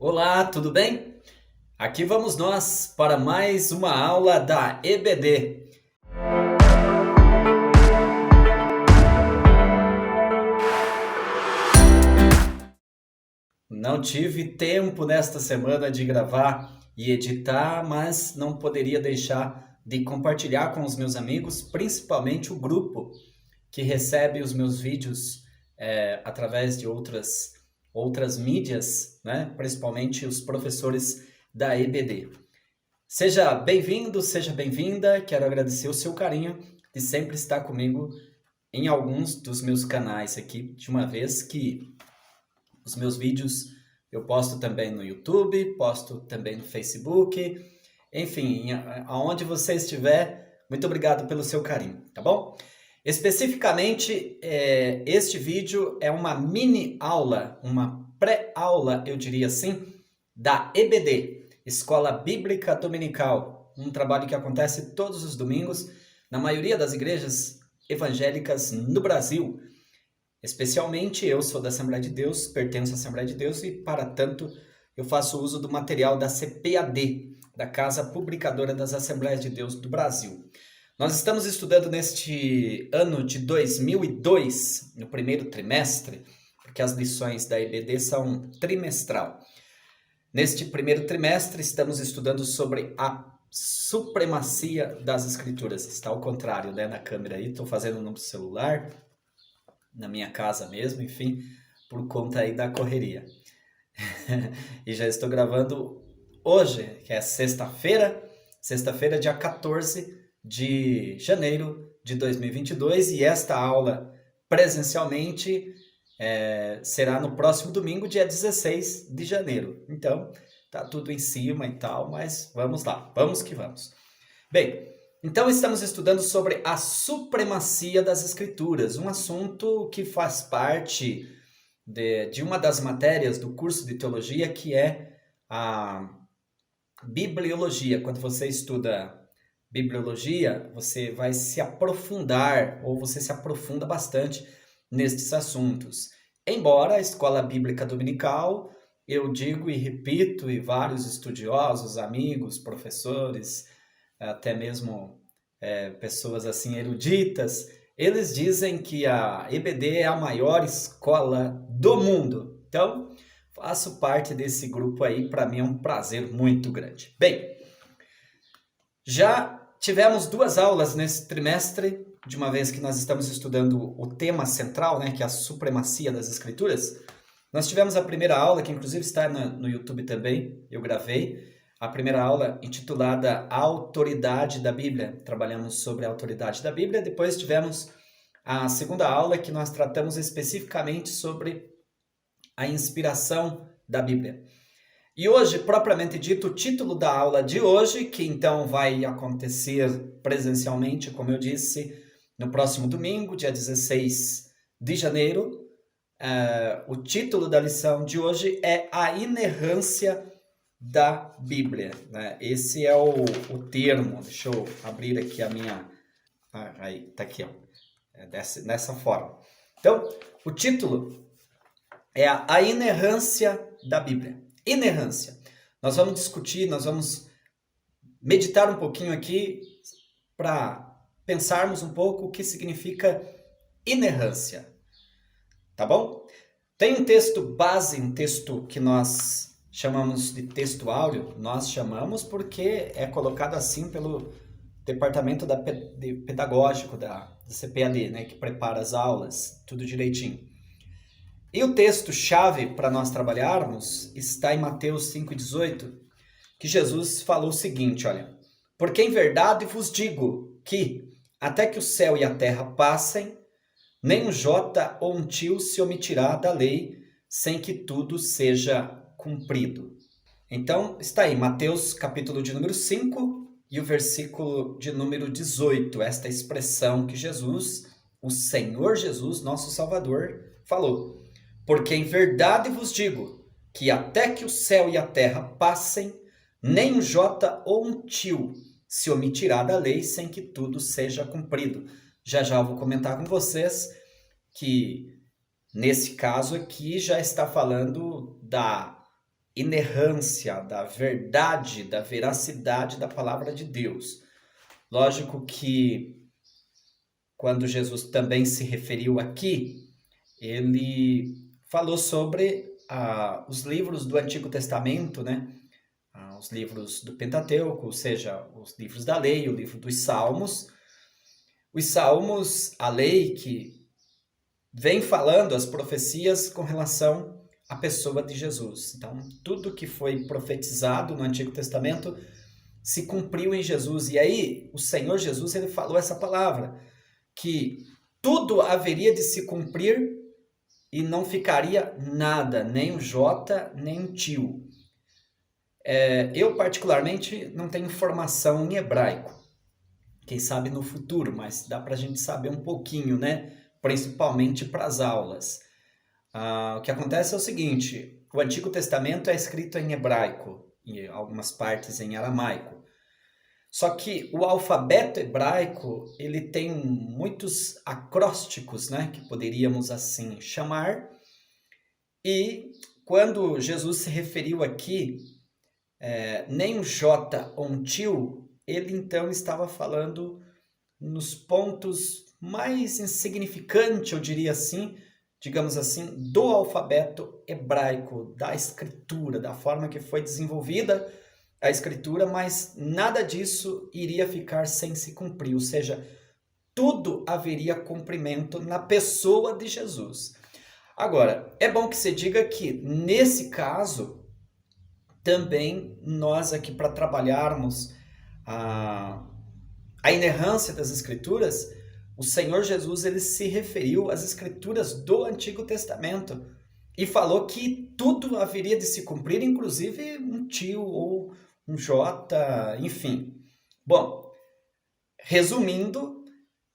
Olá, tudo bem? Aqui vamos nós para mais uma aula da EBD. Não tive tempo nesta semana de gravar e editar, mas não poderia deixar de compartilhar com os meus amigos, principalmente o grupo que recebe os meus vídeos através de outras mídias, né? Principalmente os professores da EBD. Seja bem-vindo, seja bem-vinda. Quero agradecer o seu carinho de sempre estar comigo em alguns dos meus canais aqui, de uma vez que os meus vídeos eu posto também no YouTube, posto também no Facebook, enfim, aonde você estiver, muito obrigado pelo seu carinho, tá bom? Especificamente, este vídeo é uma mini aula, uma pré-aula, eu diria assim, da EBD, Escola Bíblica Dominical, um trabalho que acontece todos os domingos na maioria das igrejas evangélicas no Brasil. Especialmente eu sou da Assembleia de Deus, pertenço à Assembleia de Deus e, para tanto, eu faço uso do material da CPAD, da Casa Publicadora das Assembleias de Deus do Brasil. Nós estamos estudando neste ano de 2002, no primeiro trimestre, porque as lições da EBD são trimestral. Neste primeiro trimestre, estamos estudando sobre a supremacia das Escrituras. Está ao contrário, né, na câmera aí, estou fazendo no celular, na minha casa mesmo, enfim, por conta aí da correria. E já estou gravando hoje, que é sexta-feira, dia 14 de janeiro de 2022, e esta aula presencialmente será no próximo domingo, dia 16 de janeiro. Então, tá tudo em cima e tal, mas vamos lá, vamos que vamos. Bem, então estamos estudando sobre a supremacia das Escrituras, um assunto que faz parte de uma das matérias do curso de teologia, que é a bibliologia. Quando você estuda bibliologia, você vai se aprofundar, ou você se aprofunda bastante nestes assuntos. Embora a escola bíblica dominical, eu digo e repito, e vários estudiosos, amigos, professores, até mesmo pessoas assim eruditas, eles dizem que a EBD é a maior escola do mundo. Então, faço parte desse grupo aí, para mim é um prazer muito grande. Bem, já tivemos 2 aulas nesse trimestre, de uma vez que nós estamos estudando o tema central, né, que é a supremacia das Escrituras. Nós tivemos a primeira aula, que inclusive está no YouTube também, eu gravei, a primeira aula intitulada A Autoridade da Bíblia. Trabalhamos sobre a autoridade da Bíblia. Depois tivemos a segunda aula, que nós tratamos especificamente sobre a inspiração da Bíblia. E hoje, propriamente dito, o título da aula de hoje, que então vai acontecer presencialmente, como eu disse, no próximo domingo, dia 16 de janeiro, o título da lição de hoje é A Inerrância da Bíblia, né? Esse é o termo. Deixa eu abrir aqui a minha... aí, tá aqui, ó. Nessa forma. Então, o título é a inerrância da Bíblia. Inerrância. Nós vamos discutir, nós vamos meditar um pouquinho aqui para pensarmos um pouco o que significa inerrância. Tá bom? Tem um texto base, um texto que nós chamamos de áureo. Nós chamamos porque é colocado assim pelo departamento pedagógico da CPAD, né, que prepara as aulas, tudo direitinho. E o texto-chave para nós trabalharmos está em Mateus 5,18, que Jesus falou o seguinte, olha: porque em verdade vos digo que, até que o céu e a terra passem, nem um jota ou um tio se omitirá da lei, sem que tudo seja cumprido. Então, está aí, Mateus capítulo de número 5 e o versículo de número 18, esta expressão que Jesus, o Senhor Jesus, nosso Salvador, falou. Porque em verdade vos digo que até que o céu e a terra passem, nem um jota ou um tio se omitirá da lei, sem que tudo seja cumprido. Já já eu vou comentar com vocês que, nesse caso aqui, já está falando da inerrância, da verdade, da veracidade da palavra de Deus. Lógico que quando Jesus também se referiu aqui, ele falou sobre os livros do Antigo Testamento, né? Os livros do Pentateuco, ou seja, os livros da lei, o livro dos Salmos. Os Salmos, a lei que vem falando as profecias com relação à pessoa de Jesus. Então, tudo que foi profetizado no Antigo Testamento se cumpriu em Jesus. E aí, o Senhor Jesus, ele falou essa palavra, que tudo haveria de se cumprir e não ficaria nada, nem um jota, nem um tio. Eu, particularmente, não tenho formação em hebraico. Quem sabe no futuro, mas dá para a gente saber um pouquinho, né? Principalmente para as aulas. O que acontece é o seguinte, o Antigo Testamento é escrito em hebraico, em algumas partes em aramaico. Só que o alfabeto hebraico, ele tem muitos acrósticos, né, que poderíamos assim chamar. E quando Jesus se referiu aqui, nem um J ou um tio, ele então estava falando nos pontos mais insignificantes, eu diria assim, digamos assim, do alfabeto hebraico, da escritura, da forma que foi desenvolvida a escritura, mas nada disso iria ficar sem se cumprir, ou seja, tudo haveria cumprimento na pessoa de Jesus. Agora, é bom que se diga que, nesse caso, também nós aqui para trabalharmos a inerrância das escrituras, o Senhor Jesus ele se referiu às escrituras do Antigo Testamento e falou que tudo haveria de se cumprir, inclusive um tio ou um jota, enfim. Bom, resumindo,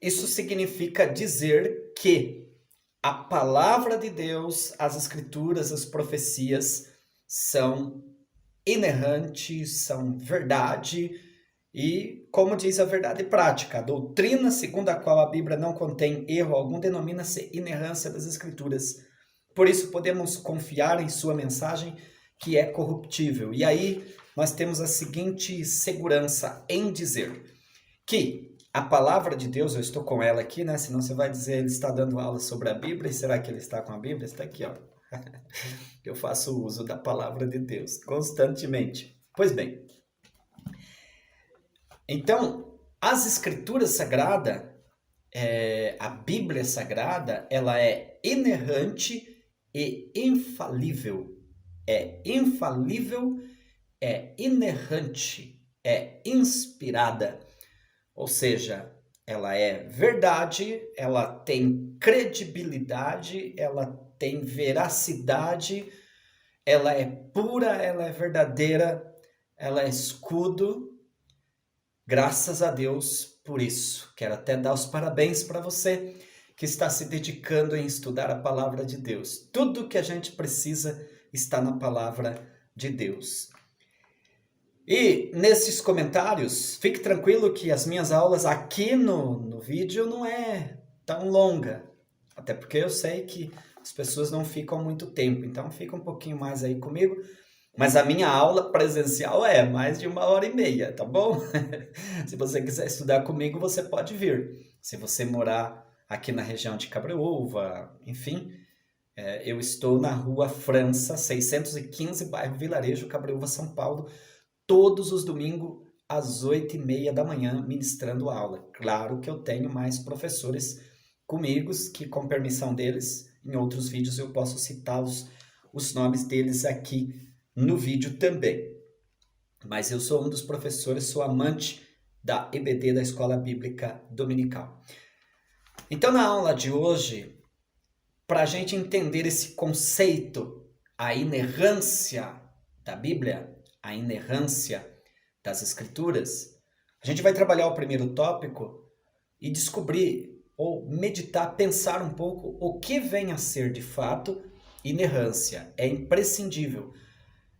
isso significa dizer que a palavra de Deus, as escrituras, as profecias são inerrantes, são verdade e, como diz a verdade prática, a doutrina segundo a qual a Bíblia não contém erro algum denomina-se inerrância das escrituras. Por isso podemos confiar em sua mensagem que é corruptível. E aí nós temos a seguinte segurança em dizer que a palavra de Deus, eu estou com ela aqui, né? Senão você vai dizer, ele está dando aula sobre a Bíblia, e será que ele está com a Bíblia? Está aqui, ó. Eu faço uso da palavra de Deus constantemente. Pois bem, então, as escrituras sagradas, a Bíblia sagrada, ela é inerrante e infalível. É infalível, é inerrante, é inspirada. Ou seja, ela é verdade, ela tem credibilidade, ela tem veracidade, ela é pura, ela é verdadeira, ela é escudo. Graças a Deus por isso. Quero até dar os parabéns para você que está se dedicando em estudar a palavra de Deus. Tudo que a gente precisa está na palavra de Deus. E nesses comentários, fique tranquilo que as minhas aulas aqui no vídeo não é tão longa. Até porque eu sei que as pessoas não ficam muito tempo, então fica um pouquinho mais aí comigo. Mas a minha aula presencial é mais de 1h30, tá bom? Se você quiser estudar comigo, você pode vir. Se você morar aqui na região de Cabreúva, enfim, eu estou na Rua França, 615, bairro Vilarejo, Cabreúva, São Paulo, todos os domingos às 8h30 da manhã, ministrando aula. Claro que eu tenho mais professores comigo, que com permissão deles, em outros vídeos eu posso citá-los, os nomes deles aqui no vídeo também. Mas eu sou um dos professores, sou amante da EBD, da Escola Bíblica Dominical. Então, na aula de hoje, para a gente entender esse conceito, a inerrância da Bíblia, a inerrância das Escrituras, a gente vai trabalhar o primeiro tópico e descobrir, ou meditar, pensar um pouco o que vem a ser de fato inerrância. É imprescindível.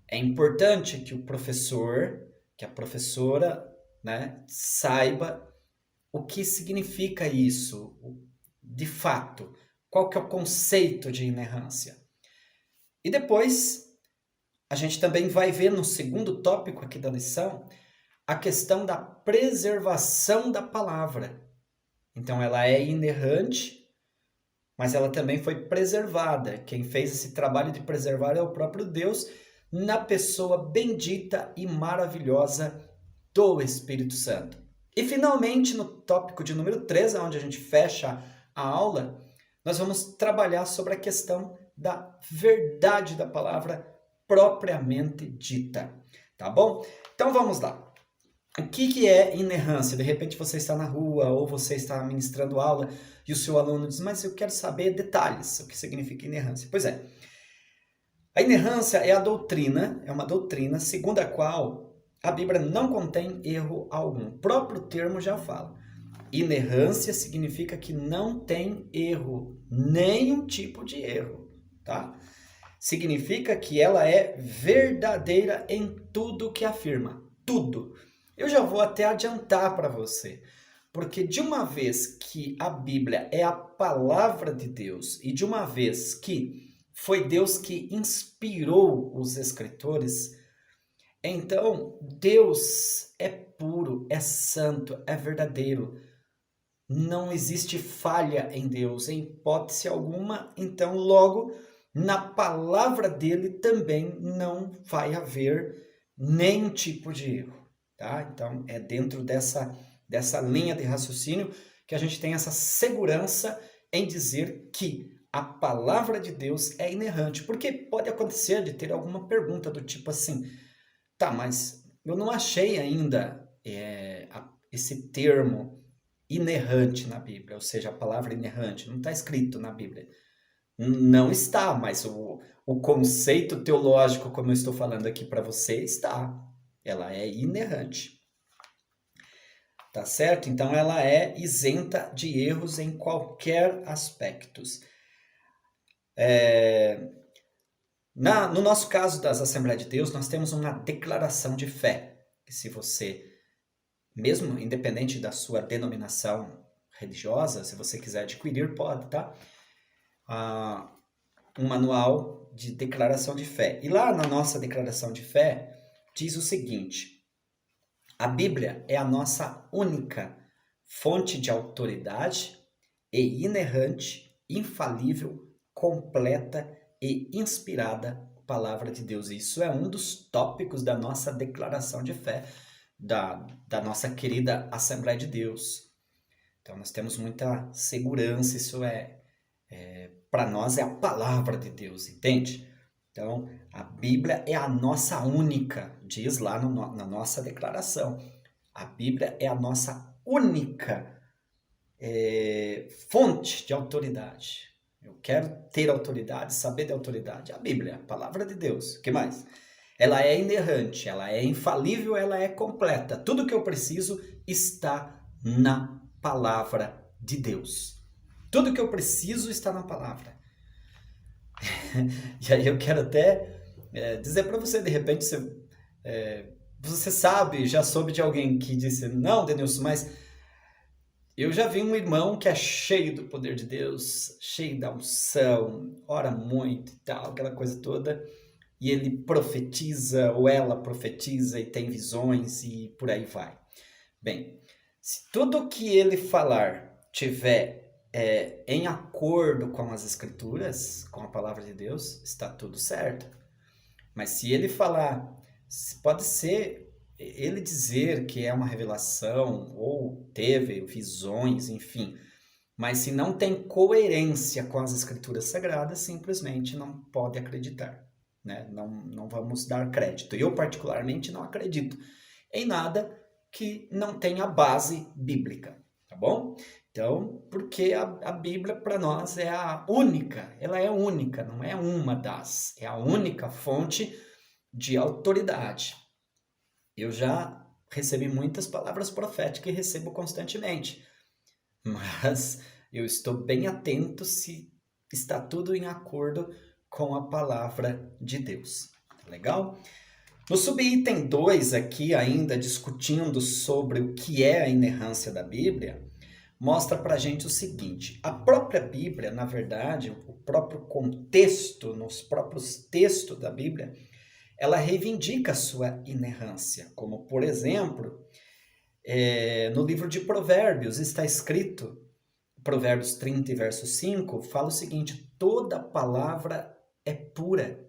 É importante que o professor, que a professora, né, saiba o que significa isso, de fato, qual que é o conceito de inerrância. E depois, a gente também vai ver no segundo tópico aqui da lição a questão da preservação da palavra. Então, ela é inerrante, mas ela também foi preservada. Quem fez esse trabalho de preservar é o próprio Deus, na pessoa bendita e maravilhosa do Espírito Santo. E finalmente, no tópico de número 3, onde a gente fecha a aula, nós vamos trabalhar sobre a questão da verdade da palavra propriamente dita. Tá bom? Então vamos lá. O que é inerrância? De repente você está na rua ou você está ministrando aula e o seu aluno diz, mas eu quero saber detalhes, o que significa inerrância. Pois é, a inerrância é uma doutrina segundo a qual a Bíblia não contém erro algum. O próprio termo já fala. Inerrância significa que não tem erro, nenhum tipo de erro, tá? Significa que ela é verdadeira em tudo que afirma, tudo. Eu já vou até adiantar para você, porque de uma vez que a Bíblia é a palavra de Deus e de uma vez que foi Deus que inspirou os escritores, então Deus é puro, é santo, é verdadeiro. Não existe falha em Deus, em hipótese alguma, então logo na palavra dele também não vai haver nenhum tipo de erro. Tá? Então, é dentro dessa linha de raciocínio que a gente tem essa segurança em dizer que a palavra de Deus é inerrante. Porque pode acontecer de ter alguma pergunta do tipo assim, tá, mas eu não achei ainda esse termo inerrante na Bíblia, ou seja, a palavra inerrante, não está escrito na Bíblia. Não está, mas o conceito teológico, como eu estou falando aqui para você, está. Ela é inerrante. Tá certo? Então, ela é isenta de erros em qualquer aspecto. No nosso caso das Assembleias de Deus, nós temos uma declaração de fé. Que se você, mesmo independente da sua denominação religiosa, se você quiser adquirir, pode, tá? Um manual de declaração de fé. E lá na nossa declaração de fé, diz o seguinte: a Bíblia é a nossa única fonte de autoridade e inerrante, infalível, completa e inspirada palavra de Deus. Isso é um dos tópicos da nossa declaração de fé, da nossa querida Assembleia de Deus. Então nós temos muita segurança, isso para nós é a palavra de Deus, entende? Então, a Bíblia é a nossa única, diz lá na nossa declaração, a Bíblia é a nossa única fonte de autoridade. Eu quero ter autoridade, saber de autoridade. A Bíblia, a palavra de Deus. O que mais? Ela é inerrante, ela é infalível, ela é completa. Tudo que eu preciso está na palavra de Deus. Tudo que eu preciso está na palavra. E aí eu quero até dizer para você, de repente, você sabe, já soube de alguém que disse, não, Denilson, mas eu já vi um irmão que é cheio do poder de Deus, cheio da unção, ora muito e tal, aquela coisa toda, e ele profetiza, ou ela profetiza e tem visões e por aí vai. Bem, se tudo que ele falar tiver em acordo com as Escrituras, com a palavra de Deus, está tudo certo. Mas se ele falar, pode ser ele dizer que é uma revelação, ou teve visões, enfim, mas se não tem coerência com as Escrituras Sagradas, simplesmente não pode acreditar, né? Não vamos dar crédito. Eu, particularmente, não acredito em nada que não tenha base bíblica, tá bom? Então, porque a Bíblia para nós é a única, ela é única, não é uma das, é a única fonte de autoridade. Eu já recebi muitas palavras proféticas e recebo constantemente, mas eu estou bem atento se está tudo em acordo com a palavra de Deus. Legal? No subitem 2 aqui, ainda discutindo sobre o que é a inerrância da Bíblia, mostra pra gente o seguinte: a própria Bíblia, na verdade, o próprio contexto, nos próprios textos da Bíblia, ela reivindica a sua inerrância, como, por exemplo, no livro de Provérbios está escrito, Provérbios 30, verso 5, fala o seguinte: toda palavra é pura,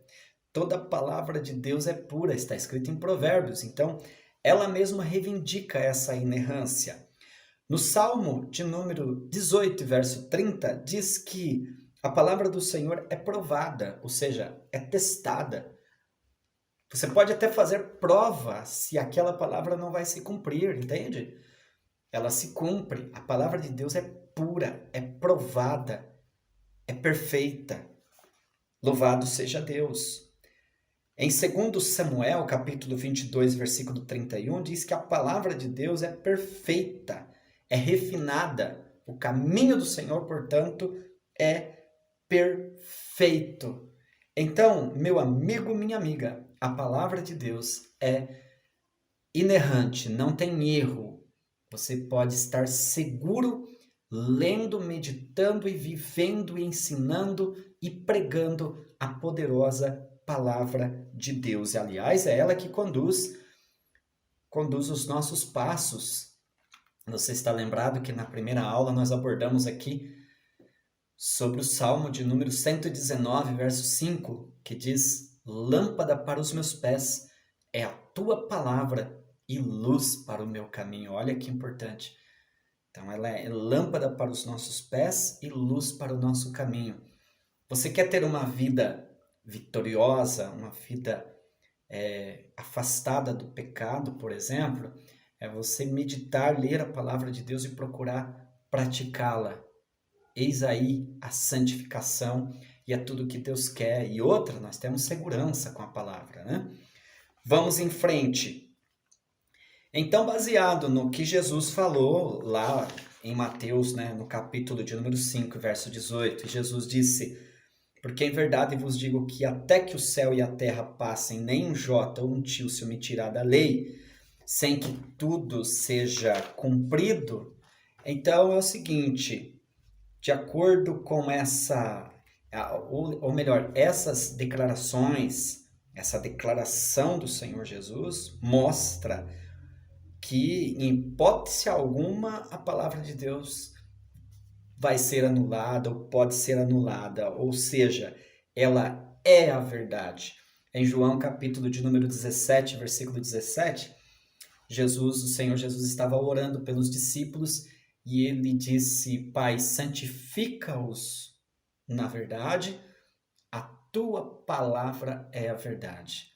toda palavra de Deus é pura, está escrito em Provérbios. Então, ela mesma reivindica essa inerrância. No Salmo de número 18, verso 30, diz que a palavra do Senhor é provada, ou seja, é testada. Você pode até fazer prova se aquela palavra não vai se cumprir, entende? Ela se cumpre. A palavra de Deus é pura, é provada, é perfeita. Louvado seja Deus. Em 2 Samuel, capítulo 22, versículo 31, diz que a palavra de Deus é perfeita, é refinada. O caminho do Senhor, portanto, é perfeito. Então, meu amigo, minha amiga, a palavra de Deus é inerrante, não tem erro. Você pode estar seguro lendo, meditando e vivendo, e ensinando e pregando a poderosa palavra de Deus. E, aliás, é ela que conduz os nossos passos. Você está lembrado que na primeira aula nós abordamos aqui sobre o Salmo de número 119, verso 5, que diz: lâmpada para os meus pés é a tua palavra e luz para o meu caminho. Olha que importante. Então, ela é lâmpada para os nossos pés e luz para o nosso caminho. Você quer ter uma vida vitoriosa, uma vida afastada do pecado, por exemplo? É você meditar, ler a palavra de Deus e procurar praticá-la. Eis aí a santificação e é tudo que Deus quer. E outra, nós temos segurança com a palavra, né? Vamos em frente. Então, baseado no que Jesus falou lá em Mateus, né, no capítulo de número 5, verso 18, Jesus disse: porque em verdade vos digo que até que o céu e a terra passem, nem um jota ou um tio se omitirá da lei, sem que tudo seja cumprido. Então é o seguinte, de acordo com essas declarações, essa declaração do Senhor Jesus mostra que, em hipótese alguma, a palavra de Deus vai ser anulada ou pode ser anulada, ou seja, ela é a verdade. Em João, capítulo de número 17, versículo 17, o Senhor Jesus estava orando pelos discípulos e ele disse: Pai, santifica-os na verdade, a tua palavra é a verdade.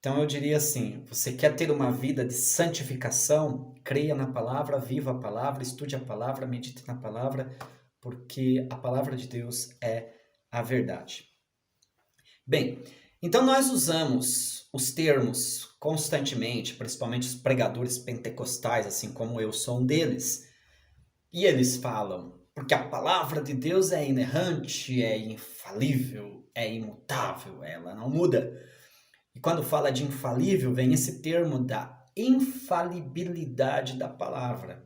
Então eu diria assim, você quer ter uma vida de santificação? Creia na palavra, viva a palavra, estude a palavra, medite na palavra, porque a palavra de Deus é a verdade. Bem, então nós usamos os termos constantemente, principalmente os pregadores pentecostais, assim como eu sou um deles, e eles falam, porque a palavra de Deus é inerrante, é infalível, é imutável, ela não muda. E quando fala de infalível, vem esse termo da infalibilidade da palavra.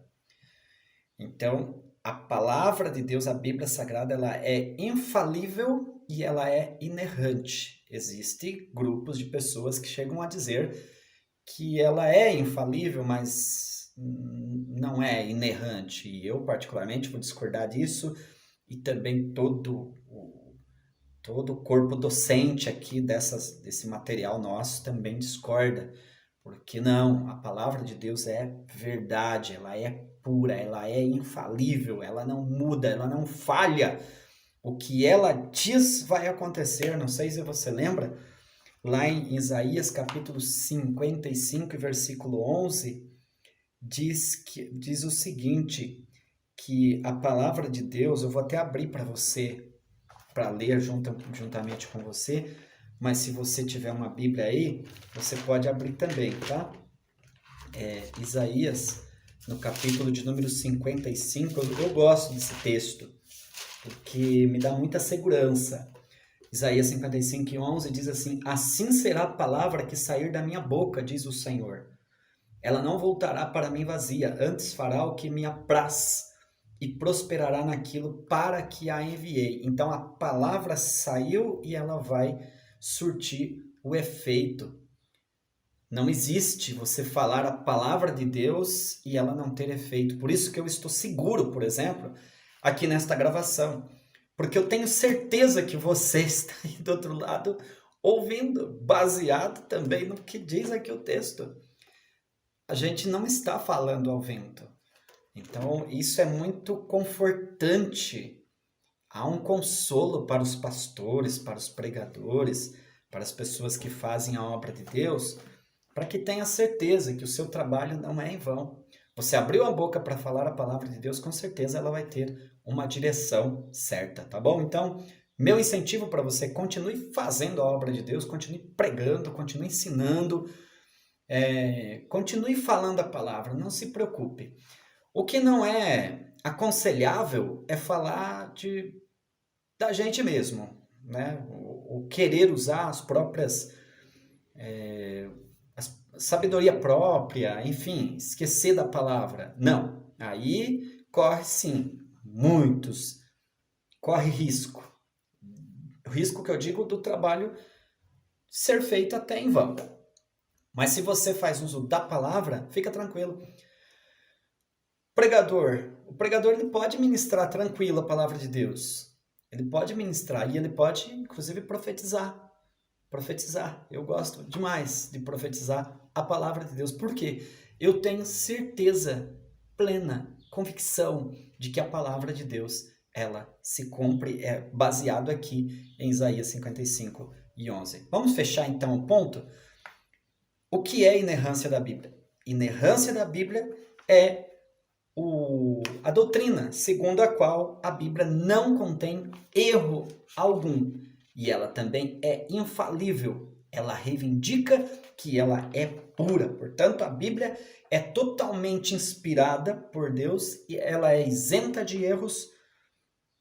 Então, a palavra de Deus, a Bíblia Sagrada, ela é infalível e ela é inerrante. Existem grupos de pessoas que chegam a dizer que ela é infalível, mas não é inerrante. E eu, particularmente, vou discordar disso, e também todo o corpo docente aqui desse material nosso também discorda, porque não, a palavra de Deus é verdade, ela é pura, ela é infalível, ela não muda, ela não falha. O que ela diz vai acontecer, não sei se você lembra, lá em Isaías capítulo 55, versículo 11, diz o seguinte, que a palavra de Deus, eu vou até abrir para você, para ler juntamente com você, mas se você tiver uma Bíblia aí, você pode abrir também, tá? Isaías, no capítulo de número 55, eu gosto desse texto, porque me dá muita segurança. Isaías 55, 11 diz assim: assim será a palavra que sair da minha boca, diz o Senhor. Ela não voltará para mim vazia, antes fará o que me apraz e prosperará naquilo para que a enviei. Então a palavra saiu e ela vai surtir o efeito. Não existe você falar a palavra de Deus e ela não ter efeito. Por isso que eu estou seguro, por exemplo, aqui nesta gravação. Porque eu tenho certeza que você está aí do outro lado ouvindo, baseado também no que diz aqui o texto. A gente não está falando ao vento. Então, isso é muito confortante. Há um consolo para os pastores, para os pregadores, para as pessoas que fazem a obra de Deus, para que tenha certeza que o seu trabalho não é em vão. Você abriu a boca para falar a palavra de Deus, com certeza ela vai ter uma direção certa, tá bom? Então, meu incentivo para você, continue fazendo a obra de Deus, continue pregando, continue ensinando, continue falando a palavra, não se preocupe. O que não é aconselhável é falar da gente mesmo, né? O querer usar as próprias sabedoria própria, enfim, esquecer da palavra. Não, aí corre sim, corre risco. O risco que eu digo do trabalho ser feito até em vão. Mas se você faz uso da palavra, fica tranquilo. O pregador ele pode ministrar tranquilo a palavra de Deus. Ele pode ministrar e ele pode, inclusive, profetizar. Eu gosto demais de profetizar a palavra de Deus. Por quê? Eu tenho certeza, plena convicção de que a palavra de Deus, ela se cumpre, é baseado aqui em Isaías 55:11. Vamos fechar então o ponto? O que é inerrância da Bíblia? Inerrância da Bíblia é a doutrina segundo a qual a Bíblia não contém erro algum. E ela também é infalível. Ela reivindica que ela é pura. Portanto, a Bíblia é totalmente inspirada por Deus e ela é isenta de erros.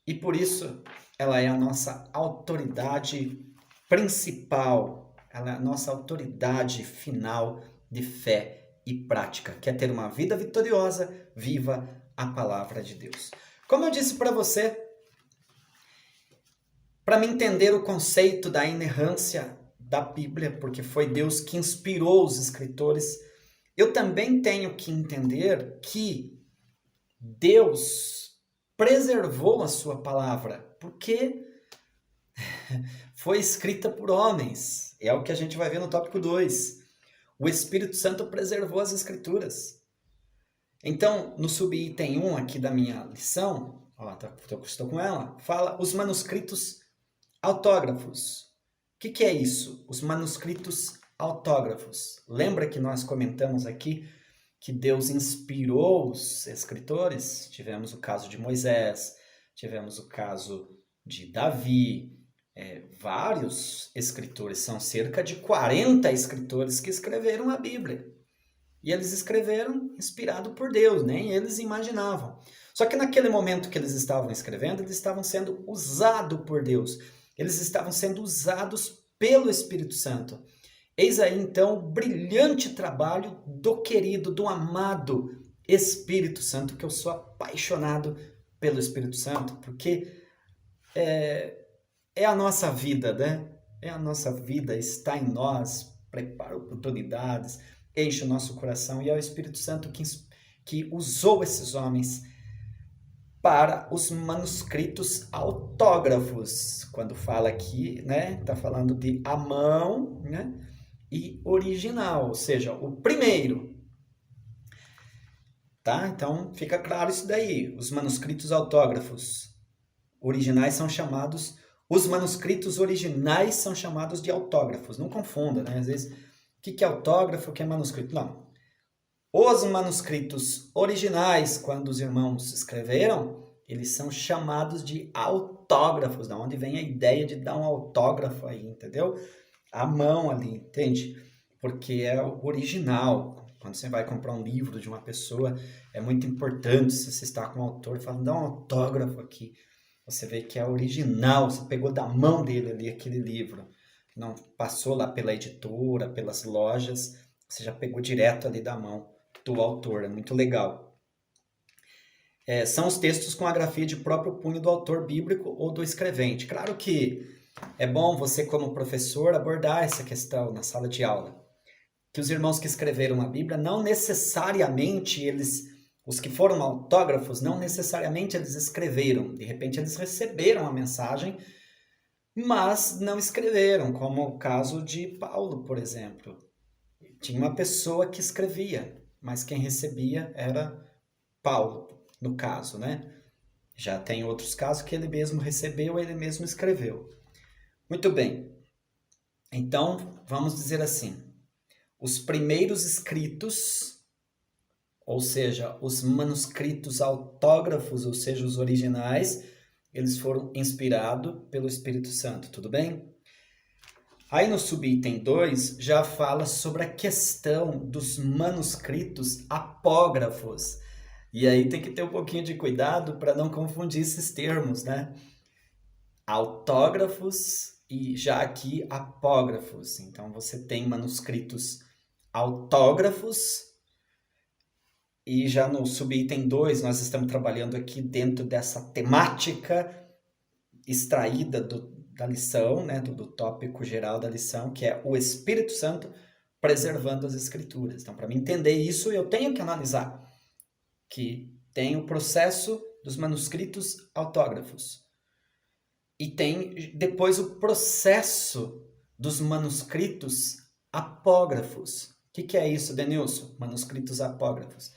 E por isso, ela é a nossa autoridade principal. Ela é a nossa autoridade final de fé e prática. Quer ter uma vida vitoriosa? Viva a palavra de Deus. Como eu disse para você, para me entender o conceito da inerrância da Bíblia, porque foi Deus que inspirou os escritores, eu também tenho que entender que Deus preservou a sua palavra, porque foi escrita por homens. É o que a gente vai ver no tópico 2. O Espírito Santo preservou as escrituras. Então, no subitem 1 aqui da minha lição, estou com ela, fala os manuscritos autógrafos. O que é isso? Os manuscritos autógrafos. Lembra que nós comentamos aqui que Deus inspirou os escritores? Tivemos o caso de Moisés, tivemos o caso de Davi, vários escritores, são cerca de 40 escritores que escreveram a Bíblia. E eles escreveram inspirado por Deus, nem eles imaginavam. Só que naquele momento que eles estavam escrevendo, eles estavam sendo usados por Deus. Eles estavam sendo usados pelo Espírito Santo. Eis aí, então, o brilhante trabalho do querido, do amado Espírito Santo, que eu sou apaixonado pelo Espírito Santo, porque é a nossa vida, né? É a nossa vida, está em nós, prepara oportunidades, enche o nosso coração, e é o Espírito Santo que usou esses homens para os manuscritos autógrafos. Quando fala aqui, né, está falando de a mão, né, e original, ou seja, o primeiro. Tá? Então, fica claro isso daí. Os manuscritos autógrafos originais são chamados, os manuscritos originais são chamados de autógrafos. Não confunda, né? Às vezes, o que é autógrafo, o que é manuscrito? Não. Os manuscritos originais, quando os irmãos escreveram, eles são chamados de autógrafos, da onde vem a ideia de dar um autógrafo aí, entendeu? A mão ali, entende? Porque é o original. Quando você vai comprar um livro de uma pessoa, é muito importante, se você está com o autor, falando, dá um autógrafo aqui. Você vê que é original, você pegou da mão dele ali aquele livro. Não passou lá pela editora, pelas lojas, você já pegou direto ali da mão do autor, é muito legal. São os textos com a grafia de próprio punho do autor bíblico ou do escrevente. Claro que é bom você, como professor, abordar essa questão na sala de aula. Que os irmãos que escreveram a Bíblia, não necessariamente os que foram autógrafos, não necessariamente eles escreveram. De repente eles receberam a mensagem, mas não escreveram, como o caso de Paulo, por exemplo. Tinha uma pessoa que escrevia, mas quem recebia era Paulo, no caso, né? Já tem outros casos que ele mesmo recebeu, ele mesmo escreveu. Muito bem. Então, vamos dizer assim, os primeiros escritos, ou seja, os manuscritos autógrafos, ou seja, os originais, eles foram inspirados pelo Espírito Santo, tudo bem? Aí no subitem 2 já fala sobre a questão dos manuscritos apógrafos. E aí tem que ter um pouquinho de cuidado para não confundir esses termos, né? Autógrafos e já aqui apógrafos. Então você tem manuscritos autógrafos e já no subitem 2 nós estamos trabalhando aqui dentro dessa temática extraída da lição, né, do tópico geral da lição, que é o Espírito Santo preservando as Escrituras. Então, para mim entender isso, eu tenho que analisar que tem o processo dos manuscritos autógrafos e tem depois o processo dos manuscritos apógrafos. O que é isso, Denilson? Manuscritos apógrafos.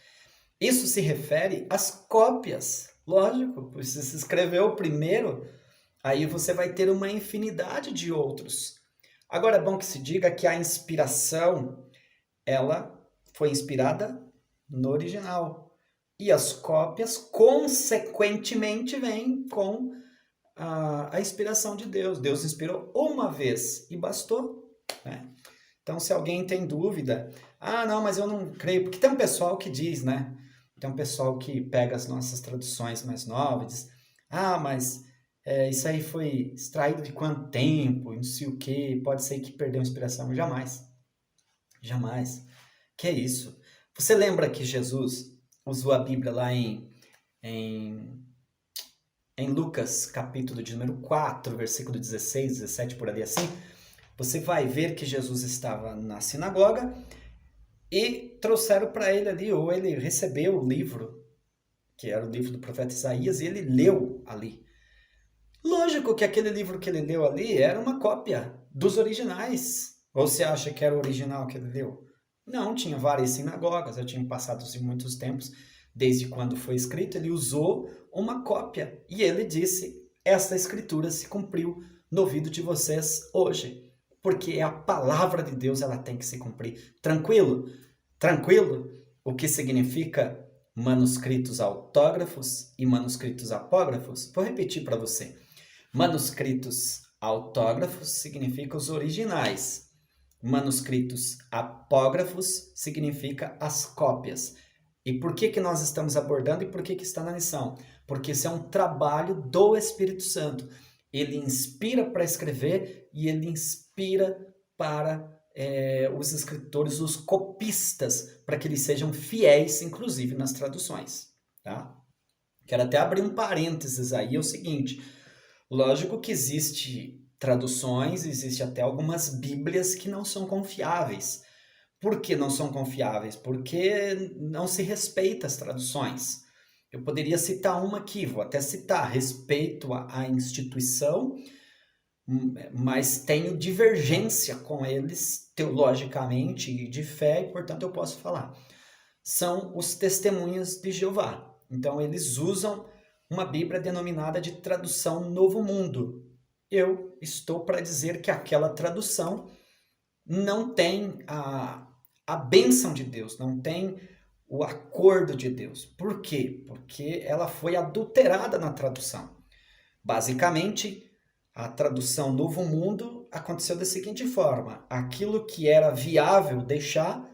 Isso se refere às cópias. Lógico, se você escreveu o primeiro, aí você vai ter uma infinidade de outros. Agora é bom que se diga que a inspiração, ela foi inspirada no original. E as cópias, consequentemente, vêm com a inspiração de Deus. Deus inspirou uma vez e bastou, né? Então, se alguém tem dúvida, não, mas eu não creio, porque tem um pessoal que diz, né? Tem um pessoal que pega as nossas traduções mais novas e diz, mas isso aí foi extraído de quanto tempo, não sei o quê, pode ser que perdeu a inspiração. Jamais. Jamais. Que é isso? Você lembra que Jesus usou a Bíblia lá em Lucas, capítulo de número 4, versículo 16, 17, por ali assim? Você vai ver que Jesus estava na sinagoga e trouxeram para ele ali, ou ele recebeu o livro, que era o livro do profeta Isaías, e ele leu ali. Lógico que aquele livro que ele leu ali era uma cópia dos originais. Ou você acha que era o original que ele leu? Não, tinha várias sinagogas, já tinham passado muitos tempos, desde quando foi escrito, ele usou uma cópia. E ele disse, esta escritura se cumpriu no ouvido de vocês hoje. Porque a palavra de Deus, ela tem que se cumprir. Tranquilo? Tranquilo? O que significa manuscritos autógrafos e manuscritos apógrafos? Vou repetir para você. Manuscritos autógrafos significa os originais. Manuscritos apógrafos significa as cópias. E por que nós estamos abordando e por que está na lição? Porque isso é um trabalho do Espírito Santo. Ele inspira para escrever e ele inspira para os escritores, os copistas, para que eles sejam fiéis, inclusive nas traduções. Tá? Quero até abrir um parênteses aí, é o seguinte, lógico que existe traduções, existe até algumas bíblias que não são confiáveis. Por que não são confiáveis? Porque não se respeita as traduções. Eu poderia citar uma aqui, vou até citar, respeito à instituição, mas tenho divergência com eles teologicamente e de fé, e portanto eu posso falar. São os testemunhas de Jeová. Então eles usam uma Bíblia denominada de tradução Novo Mundo. Eu estou para dizer que aquela tradução não tem a bênção de Deus, não tem o acordo de Deus. Por quê? Porque ela foi adulterada na tradução. Basicamente, a tradução Novo Mundo aconteceu da seguinte forma: aquilo que era viável deixar,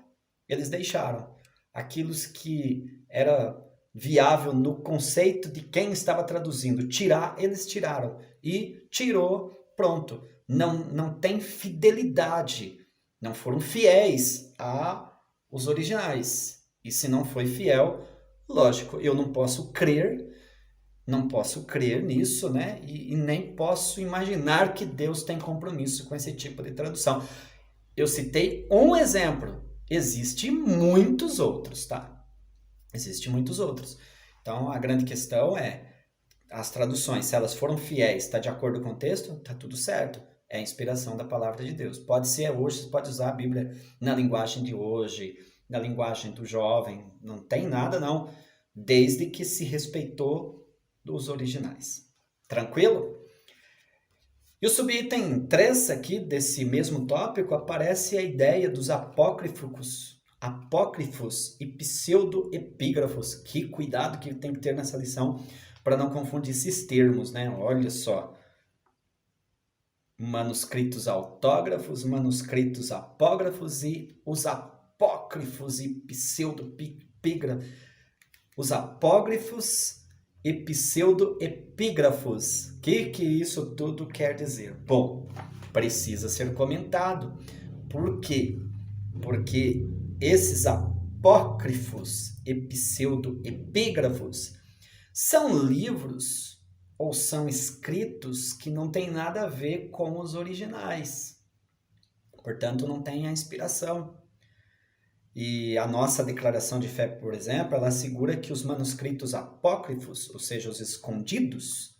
eles deixaram. Aquilo que era viável no conceito de quem estava traduzindo, tirar, eles tiraram. E tirou, pronto. Não tem fidelidade. Não foram fiéis aos originais. E se não foi fiel, lógico, eu não posso crer não posso crer nisso, né? E nem posso imaginar que Deus tem compromisso com esse tipo de tradução. Eu citei um exemplo, existem muitos outros, tá? Existem muitos outros. Então, a grande questão é, as traduções, se elas foram fiéis, está de acordo com o texto, tá tudo certo. É a inspiração da palavra de Deus. Pode ser hoje, você pode usar a Bíblia na linguagem de hoje, na linguagem do jovem, não tem nada não, desde que se respeitou os originais. Tranquilo? E o subitem 3 aqui desse mesmo tópico aparece a ideia dos apócrifos e pseudoepígrafos. Que cuidado que tem que ter nessa lição para não confundir esses termos, né? Olha só. Manuscritos autógrafos, manuscritos apógrafos e os apócrifos e pseudoepígrafos. Os apócrifos e pseudoepígrafos. O que isso tudo quer dizer? Bom, precisa ser comentado. Por quê? Porque esses apócrifos e pseudoepígrafos são livros ou são escritos que não têm nada a ver com os originais. Portanto, não tem a inspiração. E a nossa declaração de fé, por exemplo, ela assegura que os manuscritos apócrifos, ou seja, os escondidos,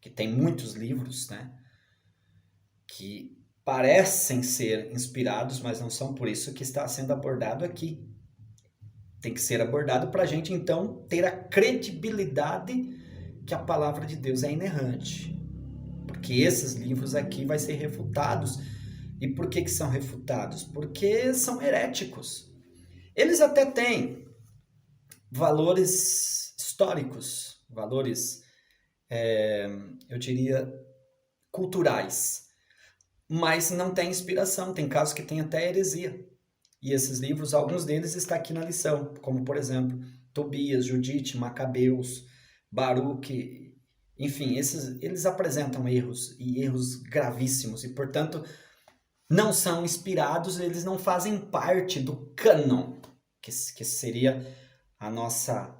que tem muitos livros, né, que parecem ser inspirados, mas não são, por isso que está sendo abordado aqui. Tem que ser abordado para a gente, então, ter a credibilidade que a palavra de Deus é inerrante. Porque esses livros aqui vão ser refutados. E por que são refutados? Porque são heréticos. Eles até têm valores históricos, valores, eu diria, culturais. Mas não tem inspiração, tem casos que tem até heresia. E esses livros, alguns deles estão aqui na lição, como por exemplo, Tobias, Judite, Macabeus, Baruque, enfim, eles apresentam erros, e erros gravíssimos, e portanto não são inspirados, eles não fazem parte do cânon, que seria a nossa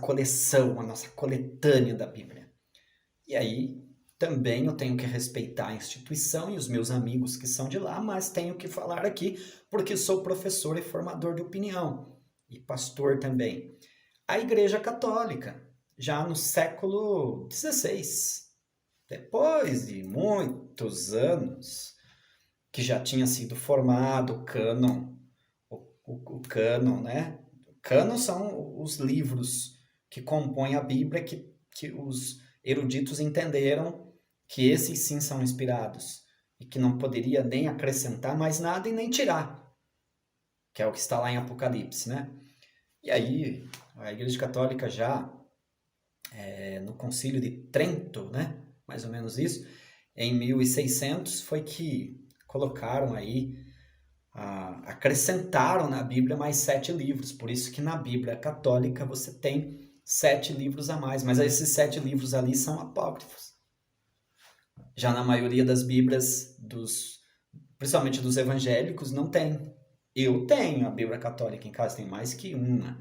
coleção, a nossa coletânea da Bíblia. E aí também eu tenho que respeitar a instituição e os meus amigos que são de lá, mas tenho que falar aqui porque sou professor e formador de opinião e pastor também. A Igreja Católica, já no século XVI, depois de muitos anos que já tinha sido formado o cânon, o cânon, né? O cânon são os livros que compõem a Bíblia que os eruditos entenderam que esses sim são inspirados e que não poderia nem acrescentar mais nada e nem tirar, que é o que está lá em Apocalipse, né? E aí a Igreja Católica já no Concílio de Trento, né? Mais ou menos isso, em 1600 foi que colocaram aí, acrescentaram na Bíblia mais 7 livros, por isso que na Bíblia Católica você tem 7 livros a mais, mas esses 7 livros ali são apócrifos. Já na maioria das Bíblias, principalmente dos evangélicos, não tem. Eu tenho a Bíblia Católica em casa, tem mais que uma.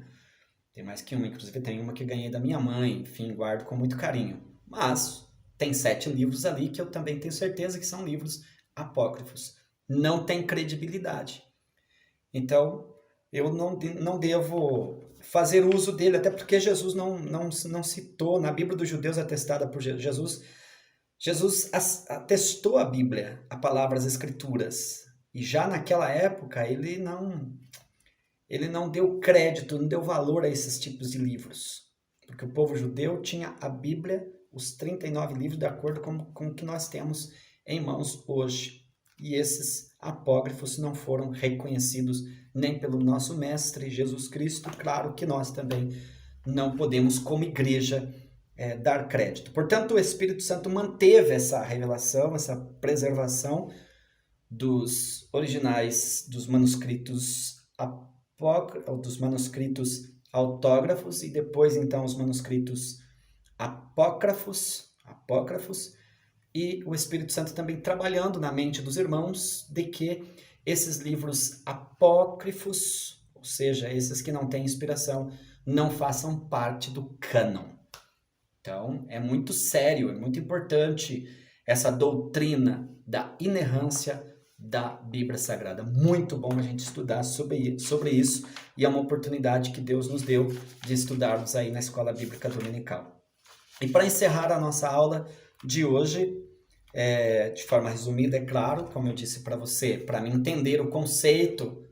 Inclusive tem uma que ganhei da minha mãe, enfim, guardo com muito carinho. Mas tem 7 livros ali que eu também tenho certeza que são livros apócrifos. Não tem credibilidade. Então, eu não devo fazer uso dele, até porque Jesus não citou, na Bíblia dos judeus atestada por Jesus, Jesus atestou a Bíblia, a palavra, as Escrituras. E já naquela época, ele não deu crédito, não deu valor a esses tipos de livros. Porque o povo judeu tinha a Bíblia, os 39 livros, de acordo com o que nós temos em mãos hoje. E esses apócrifos não foram reconhecidos nem pelo nosso Mestre Jesus Cristo. Claro que nós também não podemos, como igreja, dar crédito. Portanto, o Espírito Santo manteve essa revelação, essa preservação dos originais, dos manuscritos dos manuscritos autógrafos e depois, então, os manuscritos apócrifos, e o Espírito Santo também trabalhando na mente dos irmãos de que esses livros apócrifos, ou seja, esses que não têm inspiração, não façam parte do cânon. Então, é muito sério, é muito importante essa doutrina da inerrância da Bíblia Sagrada. Muito bom a gente estudar sobre isso, e é uma oportunidade que Deus nos deu de estudarmos aí na Escola Bíblica Dominical. E para encerrar a nossa aula de hoje, de forma resumida, é claro, como eu disse para você, para me entender o conceito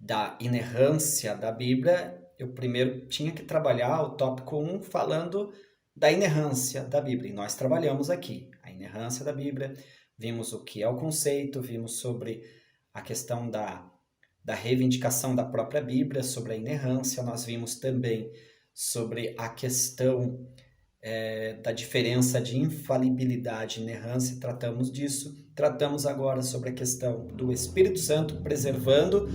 da inerrância da Bíblia, eu primeiro tinha que trabalhar o tópico 1 falando da inerrância da Bíblia. E nós trabalhamos aqui a inerrância da Bíblia, vimos o que é o conceito, vimos sobre a questão da reivindicação da própria Bíblia, sobre a inerrância, nós vimos também sobre a questão da diferença de infalibilidade e inerrância, tratamos disso. Tratamos agora sobre a questão do Espírito Santo preservando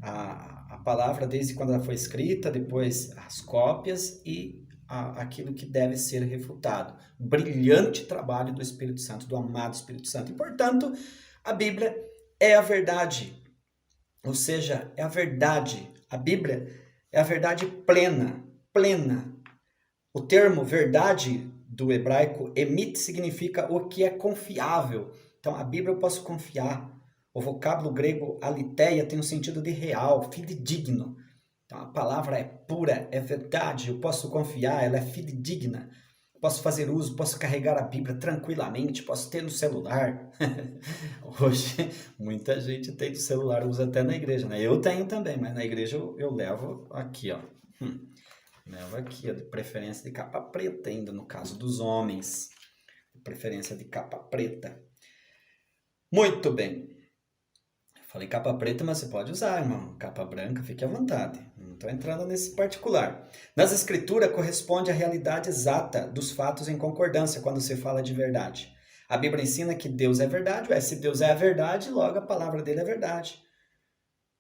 a palavra desde quando ela foi escrita, depois as cópias e aquilo que deve ser refutado. Brilhante trabalho do Espírito Santo, do amado Espírito Santo. E, portanto, a Bíblia é a verdade, ou seja, é a verdade. A Bíblia é a verdade plena. O termo verdade do hebraico emet significa o que é confiável. Então, a Bíblia eu posso confiar. O vocábulo grego aletheia tem o sentido de real, fidedigno. Então, a palavra é pura, é verdade, eu posso confiar, ela é fidedigna. Posso fazer uso, posso carregar a Bíblia tranquilamente, posso ter no celular. Hoje, muita gente tem no celular, usa até na igreja, né? Eu tenho também, mas na igreja eu levo aqui, ó. Levo aqui, ó, de preferência de capa preta ainda, no caso dos homens. De preferência de capa preta. Muito bem. Falei capa preta, mas você pode usar, irmão. Capa branca, fique à vontade. Não estou entrando nesse particular. Nas escrituras, corresponde à realidade exata dos fatos em concordância quando se fala de verdade. A Bíblia ensina que Deus é verdade. Se Deus é a verdade, logo a palavra dele é verdade.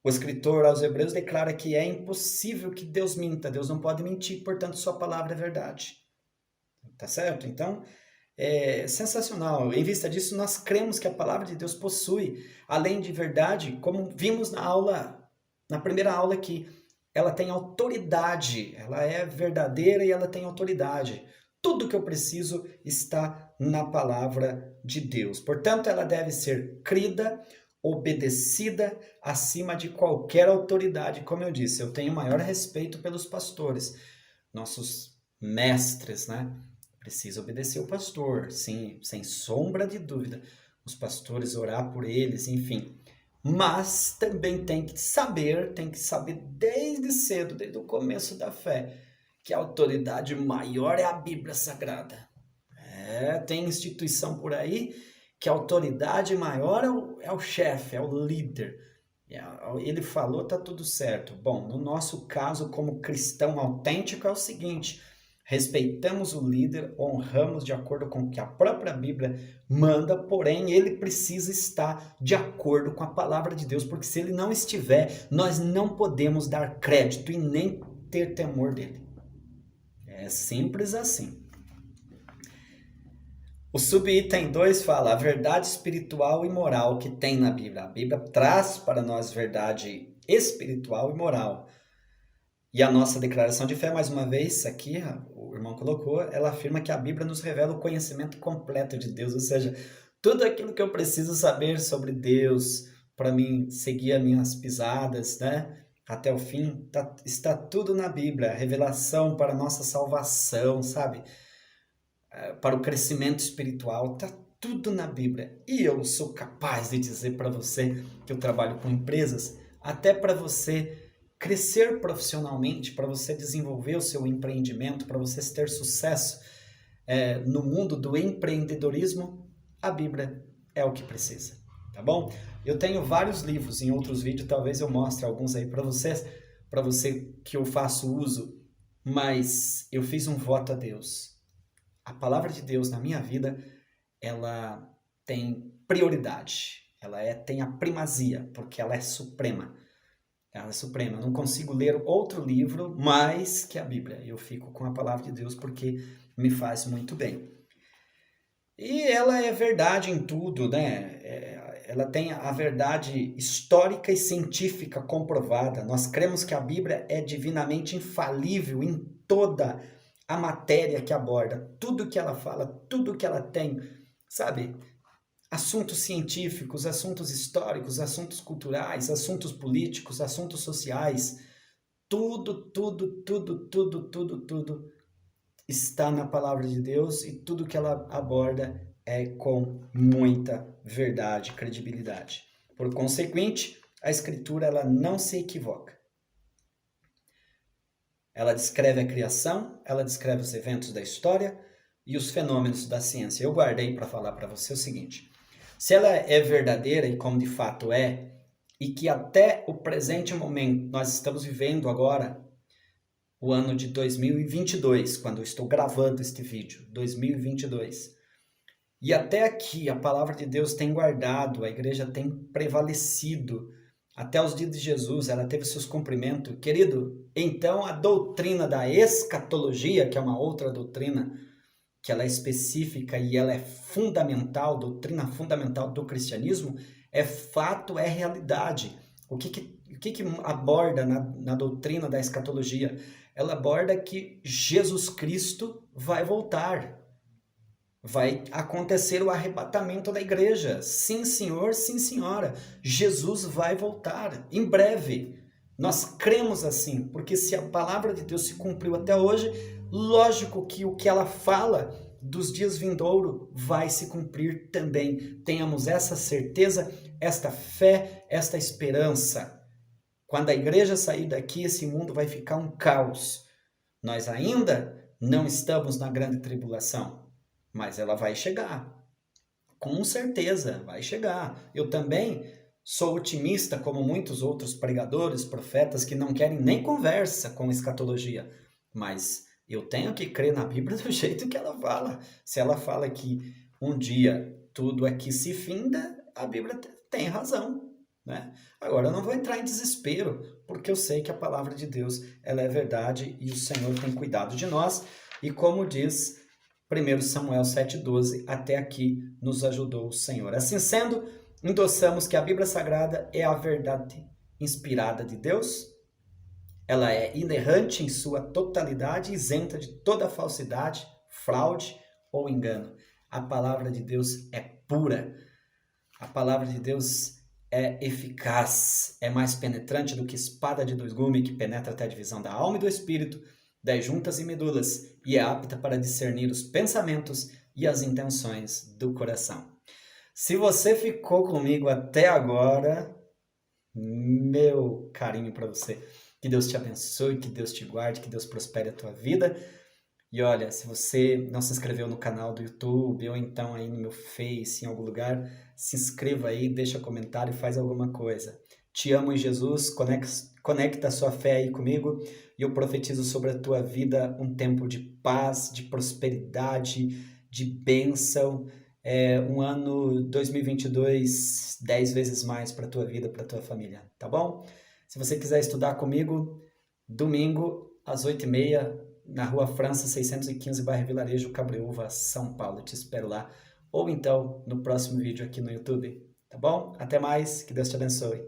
O escritor aos Hebreus declara que é impossível que Deus minta. Deus não pode mentir, portanto, sua palavra é verdade. Tá certo? Então, é sensacional. Em vista disso, nós cremos que a palavra de Deus possui, além de verdade, como vimos na primeira aula aqui, ela tem autoridade, ela é verdadeira e ela tem autoridade. Tudo que eu preciso está na palavra de Deus. Portanto, ela deve ser crida, obedecida acima de qualquer autoridade. Como eu disse, eu tenho maior respeito pelos pastores, nossos mestres, né? Precisa obedecer o pastor, sim, sem sombra de dúvida. Os pastores, orar por eles, enfim. Mas também tem que saber desde cedo, desde o começo da fé, que a autoridade maior é a Bíblia Sagrada. Tem instituição por aí que a autoridade maior é o chefe, é o líder. Ele falou, tá tudo certo. Bom, no nosso caso, como cristão autêntico, é o seguinte: respeitamos o líder, honramos de acordo com o que a própria Bíblia manda, porém ele precisa estar de acordo com a palavra de Deus, porque se ele não estiver, nós não podemos dar crédito e nem ter temor dele. É simples assim. O subitem 2 fala a verdade espiritual e moral que tem na Bíblia. A Bíblia traz para nós verdade espiritual e moral. E a nossa declaração de fé, mais uma vez, aqui o irmão colocou, ela afirma que a Bíblia nos revela o conhecimento completo de Deus, ou seja, tudo aquilo que eu preciso saber sobre Deus, para mim seguir as minhas pisadas, né? Até o fim, está tudo na Bíblia, a revelação para a nossa salvação, sabe? Para o crescimento espiritual, está tudo na Bíblia. E eu sou capaz de dizer para você que eu trabalho com empresas, até para você crescer profissionalmente, para você desenvolver o seu empreendimento, para você ter sucesso no mundo do empreendedorismo, a Bíblia é o que precisa, tá bom? Eu tenho vários livros, em outros vídeos talvez eu mostre alguns aí para você que eu faço uso, mas eu fiz um voto a Deus. A palavra de Deus na minha vida, ela tem prioridade, tem a primazia, porque ela é suprema. Ela é suprema. Eu não consigo ler outro livro mais que a Bíblia. Eu fico com a palavra de Deus porque me faz muito bem. E ela é verdade em tudo, né? ela tem a verdade histórica e científica comprovada. Nós cremos que a Bíblia é divinamente infalível em toda a matéria que aborda, tudo que ela fala, tudo que ela tem, sabe? Assuntos científicos, assuntos históricos, assuntos culturais, assuntos políticos, assuntos sociais, tudo está na palavra de Deus e tudo que ela aborda é com muita verdade, credibilidade. Por consequente, a Escritura ela não se equivoca. Ela descreve a criação, ela descreve os eventos da história e os fenômenos da ciência. Eu guardei para falar para você o seguinte: se ela é verdadeira, e como de fato é, e que até o presente momento nós estamos vivendo agora, o ano de 2022, quando eu estou gravando este vídeo, 2022, e até aqui a palavra de Deus tem guardado, a igreja tem prevalecido, até os dias de Jesus, ela teve seus cumprimentos. Querido, então a doutrina da escatologia, que é uma outra doutrina, que ela é específica e ela é fundamental, doutrina fundamental do cristianismo, é fato, é realidade. O que aborda na doutrina da escatologia? Ela aborda que Jesus Cristo vai voltar. Vai acontecer o arrebatamento da igreja. Sim, senhor, sim, senhora. Jesus vai voltar em breve. Nós cremos assim, porque se a palavra de Deus se cumpriu até hoje, lógico que o que ela fala dos dias vindouros vai se cumprir também. Tenhamos essa certeza, esta fé, esta esperança. Quando a igreja sair daqui, esse mundo vai ficar um caos. Nós ainda não estamos na grande tribulação, mas ela vai chegar. Com certeza, vai chegar. Eu também sou otimista, como muitos outros pregadores, profetas, que não querem nem conversa com escatologia. Mas eu tenho que crer na Bíblia do jeito que ela fala. Se ela fala que um dia tudo aqui se finda, a Bíblia tem razão, né? Agora, eu não vou entrar em desespero, porque eu sei que a palavra de Deus ela é verdade e o Senhor tem cuidado de nós. E como diz 1 Samuel 7,12, até aqui nos ajudou o Senhor. Assim sendo, endossamos que a Bíblia Sagrada é a verdade inspirada de Deus. Ela é inerrante em sua totalidade, isenta de toda falsidade, fraude ou engano. A palavra de Deus é pura. A palavra de Deus é eficaz, é mais penetrante do que espada de dois gumes, que penetra até a divisão da alma e do espírito, das juntas e medulas, e é apta para discernir os pensamentos e as intenções do coração. Se você ficou comigo até agora, meu carinho para você. Que Deus te abençoe, que Deus te guarde, que Deus prospere a tua vida. E olha, se você não se inscreveu no canal do YouTube ou então aí no meu Face, em algum lugar, se inscreva aí, deixa comentário e faz alguma coisa. Te amo em Jesus, conecta a sua fé aí comigo e eu profetizo sobre a tua vida um tempo de paz, de prosperidade, de bênção. Um ano 2022, 10 vezes mais para a tua vida, para a tua família, tá bom? Se você quiser estudar comigo, domingo às 8h30, na Rua França 615, bairro Vilarejo, Cabreúva, São Paulo. Eu te espero lá. Ou então no próximo vídeo aqui no YouTube, tá bom? Até mais, que Deus te abençoe.